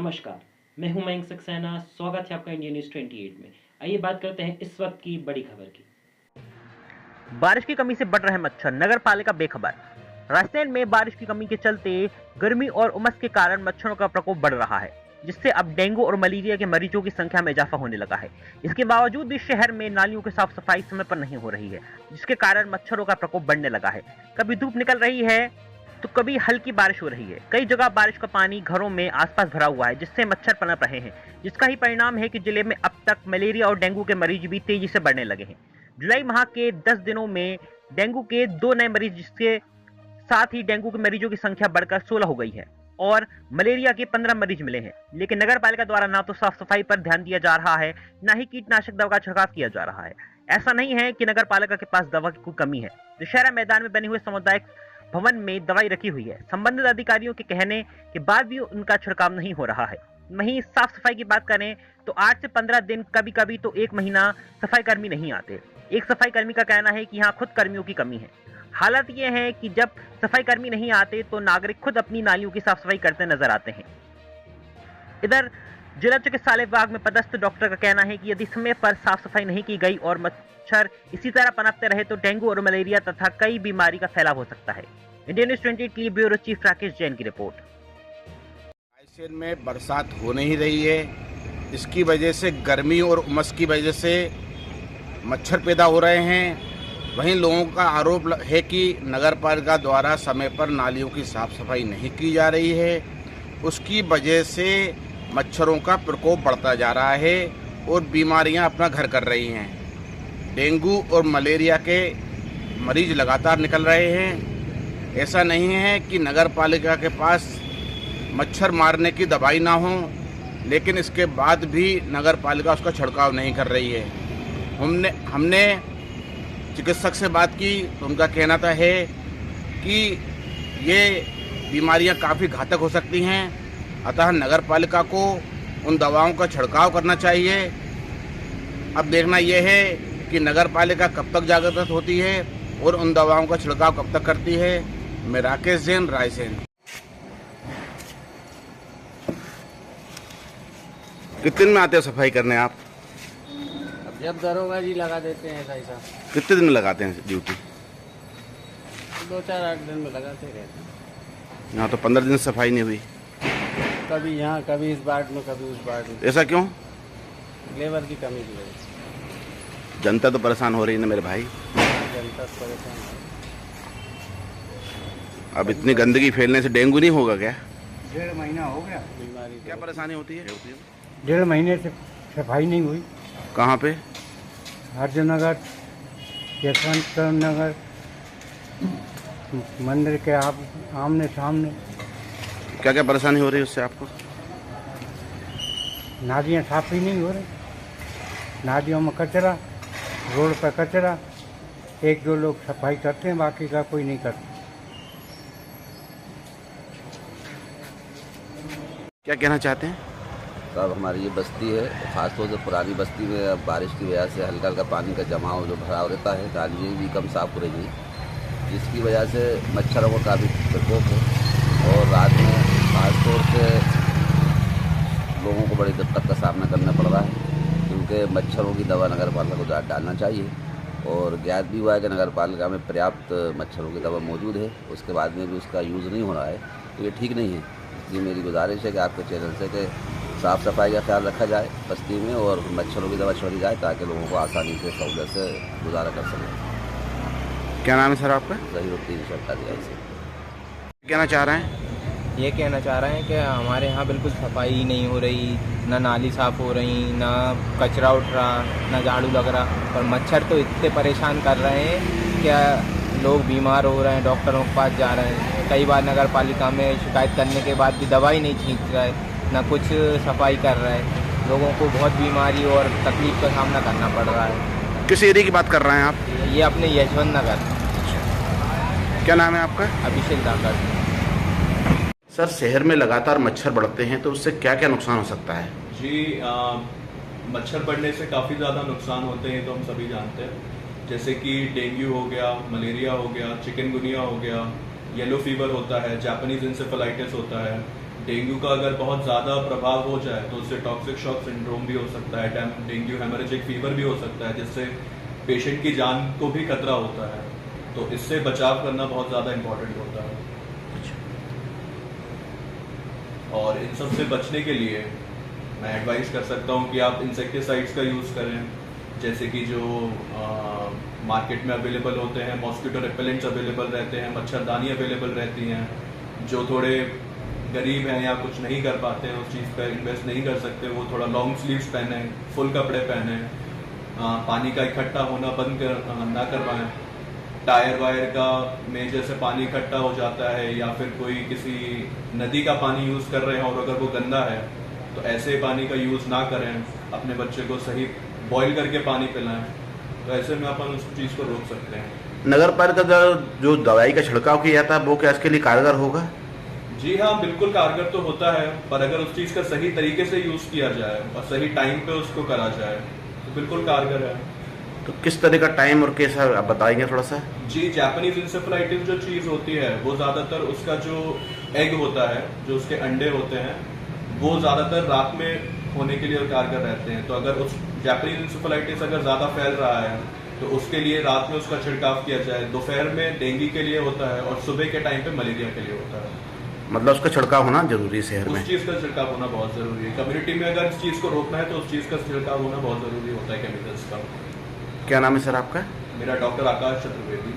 नमस्कार, मैं हूं मयंक सक्सेना। स्वागत है आपका इंडिया न्यूज़ 28 में। आइए बात करते हैं इस वक्त की बड़ी खबर की। बारिश की कमी से बढ़ रहे मच्छर, नगर पालिका बेखबर। राजस्थान में बारिश की कमी के चलते गर्मी और उमस के कारण मच्छरों का प्रकोप बढ़ रहा है, जिससे अब डेंगू और मलेरिया के मरीजों की संख्या में इजाफा होने लगा है। इसके बावजूद भी शहर में नालियों की साफ सफाई समय पर नहीं हो रही है, जिसके कारण मच्छरों का प्रकोप बढ़ने लगा है। कभी धूप निकल रही है तो कभी हल्की बारिश हो रही है। कई जगह बारिश का पानी घरों में आसपास भरा हुआ है, जिससे मच्छर पनप रहे हैं, जिसका ही परिणाम है कि जिले में अब तक मलेरिया और डेंगू के मरीज भी तेजी से बढ़ने लगे हैं। जुलाई माह के 10 दिनों में डेंगू के 2 नए मरीज, जिसके साथ ही डेंगू के मरीजों की संख्या बढ़कर 16 हो गई है और मलेरिया के 15 मरीज मिले हैं। लेकिन नगर पालिका द्वारा ना तो साफ सफाई पर ध्यान दिया जा रहा है, ना ही कीटनाशक दवा का छिड़काव किया जा रहा है। ऐसा नहीं है कि नगर पालिका के पास दवा की कोई कमी है। दशहरा मैदान में बने हुए सामुदायिक भवन में दवाई रखी हुई है। संबंधित अधिकारियों के कहने के बाद भी उनका छिड़काव नहीं हो रहा है। वहीं साफ सफाई की बात करें तो 8 से 15 दिन, कभी कभी तो 1 महीना सफाई कर्मी नहीं आते। एक सफाई कर्मी का कहना है कि यहाँ खुद कर्मियों की कमी है। हालत यह है कि जब सफाई कर्मी नहीं आते तो नागरिक खुद अपनी नालियों की साफ सफाई करते नजर आते हैं। इधर जिला चिकित्सालय विभाग में पदस्थ डॉक्टर का कहना है कि यदि समय पर साफ सफाई नहीं की गई और मच्छर इसी तरह पनपते रहे तो डेंगू और मलेरिया तथा कई बीमारी का फैलाव हो सकता है। इंडिया न्यूज़ 28 के लिए ब्यूरो चीफ राकेश जैन की रिपोर्ट। रायसेन में बरसात हो नहीं रही है, इसकी वजह से गर्मी और उमस की वजह से मच्छर पैदा हो रहे हैं। वहीं लोगों का आरोप है कि नगर पालिका द्वारा समय पर नालियों की साफ सफाई नहीं की जा रही है, उसकी वजह से मच्छरों का प्रकोप बढ़ता जा रहा है और बीमारियां अपना घर कर रही हैं। डेंगू और मलेरिया के मरीज लगातार निकल रहे हैं। ऐसा नहीं है कि नगर पालिका के पास मच्छर मारने की दवाई ना हो, लेकिन इसके बाद भी नगर पालिका उसका छिड़काव नहीं कर रही है। हमने चिकित्सक से बात की तो उनका कहना था है कि ये बीमारियां काफ़ी घातक हो सकती हैं, अतः नगर पालिका को उन दवाओं का छिड़काव करना चाहिए। अब देखना यह है कि नगर पालिका कब तक जागृत होती है और उन दवाओं का छिड़काव कब तक करती है। मैं राकेश जैन, रायसेन। कितने दिन में आते हो सफाई करने आप? जब दरोगा जी लगा देते हैं ऐसा। कितने दिन में लगाते हैं ड्यूटी? 2-4-8 दिन में लगाते रहते हैं। यहाँ तो 15 दिन से सफाई नहीं हुई। कभी यहाँ, कभी इस वार्ड में, कभी उस वार्ड में। ऐसा क्यों? लेबर की कमी की वजह से। जनता तो परेशान हो रही है ना मेरे भाई। जनता परेशान है। अब इतनी गंदगी फैलने से डेंगू नहीं होगा क्या? 1.5 महीना हो गया। बीमारी क्या परेशानी होती है? 1.5 महीने से सफाई नहीं हुई। कहाँ पे? अर्जुन नगर, यशवंत नगर, मंदिर के आमने सामने। क्या क्या परेशानी हो रही है उससे आपको? नालियाँ साफ ही नहीं हो रही। नालियों में कचरा, रोड पर कचरा। 1-2 लोग सफाई करते हैं, बाकी का कोई नहीं करता। क्या कहना चाहते हैं? अब हमारी ये बस्ती है, ख़ासतौर से पुरानी बस्ती में अब बारिश की वजह से हल्का हल्का पानी का जमाव जो भराव रहता है, नालियाँ भी कम साफ हो रही हैं, जिसकी वजह से मच्छरों का काफ़ी प्रकोप है और रात में ख़ासतौर से लोगों को बड़ी दिक्कत का सामना करना पड़ रहा है, क्योंकि मच्छरों की दवा नगर पालिका को डालना चाहिए। और ज्ञात भी हुआ है कि नगर पालिका में पर्याप्त मच्छरों की दवा मौजूद है, उसके बाद में भी उसका यूज़ नहीं हो रहा है, तो ये ठीक नहीं है। इसलिए मेरी गुजारिश है कि आपके चैनल से कि साफ़ सफाई का ख्याल रखा जाए बस्ती में और मच्छरों की दवा छोड़ी जाए, ताकि लोगों को आसानी से सहूलियत से गुजारा कर सकें। क्या नाम है सर आपका? ज़हीरुद्दीन सरकारी से। कहना चाह रहे हैं? ये कहना चाह रहे हैं कि हमारे यहाँ बिल्कुल सफाई नहीं हो रही, ना नाली साफ़ हो रही, ना कचरा उठ रहा, ना झाड़ू लग रहा, और मच्छर तो इतने परेशान कर रहे हैं कि लोग बीमार हो रहे हैं, डॉक्टरों के पास जा रहे हैं। कई बार नगर पालिका में शिकायत करने के बाद भी दवाई नहीं छींच रहा है, ना कुछ सफाई कर रहा है। लोगों को बहुत बीमारी और तकलीफ का सामना करना पड़ रहा है। किस एरिया की बात कर रहे हैं आप? ये अपने यशवंत नगर। क्या नाम है आपका? अभिषेक धाकर। सर, शहर में लगातार मच्छर बढ़ते हैं तो उससे क्या क्या नुकसान हो सकता है? जी, मच्छर बढ़ने से काफ़ी ज़्यादा नुकसान होते हैं, तो हम सभी जानते हैं। जैसे कि डेंगू हो गया, मलेरिया हो गया, चिकनगुनिया हो गया, येलो फीवर होता है, जापानीज इंसेफेलाइटिस होता है, डेंगू का अगर बहुत ज़्यादा प्रभाव हो जाए तो उससे टॉक्सिक शॉक सिंड्रोम भी हो सकता है, डेंगू हेमरेजिक फीवर भी हो सकता है, जिससे पेशेंट की जान को भी खतरा होता है। तो इससे बचाव करना बहुत ज़्यादा इम्पोर्टेंट होता है। और इन सब से बचने के लिए मैं एडवाइस कर सकता हूँ कि आप इंसेक्टिसाइड्स का यूज़ करें, जैसे कि जो मार्केट में अवेलेबल होते हैं, मॉस्किटो रिपेलेंट्स अवेलेबल रहते हैं, मच्छरदानी अवेलेबल रहती हैं। जो थोड़े गरीब हैं या कुछ नहीं कर पाते हैं, उस चीज़ पर इन्वेस्ट नहीं कर सकते, वो थोड़ा लॉन्ग स्लीव्स पहने, फुल कपड़े पहने, पानी का इकट्ठा होना बंद ना करवाएं। टायर वायर का में जैसे पानी इकट्ठा हो जाता है या फिर कोई किसी नदी का पानी यूज़ कर रहे हैं और अगर वो गंदा है तो ऐसे पानी का यूज़ ना करें। अपने बच्चे को सही बॉईल करके पानी पिलाएं, तो ऐसे में अपन उस चीज़ को रोक सकते हैं। नगर पालिका द्वारा जो दवाई का छिड़काव किया जाता है वो क्या इसके लिए कारगर होगा? जी हाँ, बिल्कुल कारगर तो होता है, पर अगर उस चीज़ का सही तरीके से यूज़ किया जाए और सही टाइम पे उसको करा जाए तो बिल्कुल कारगर है। तो किस तरह का टाइम और कैसा आप बताएंगे थोड़ा सा? जी, जापानीज इंसेफेलाइटिस जो चीज़ होती है वो ज़्यादातर उसका जो एग होता है, जो उसके अंडे होते हैं, वो ज़्यादातर रात में होने के लिए कारगर रहते हैं। तो अगर उस जापानीज इंसेफेलाइटिस अगर ज़्यादा फैल रहा है तो उसके लिए रात में उसका छिड़काव किया जाए। दोपहर में डेंगू के लिए होता है और सुबह के टाइम पे मलेरिया के लिए होता है। मतलब उसका छिड़काव होना जरूरी है शहर में? उस चीज़ का छिड़काव होना बहुत ज़रूरी है। कम्युनिटी में अगर इस चीज़ को रोकना है तो उस चीज़ का छिड़काव होना बहुत ज़रूरी होता है केमिकल्स का। क्या नाम है सर आपका? मेरा डॉक्टर आकाश चतुर्वेदी।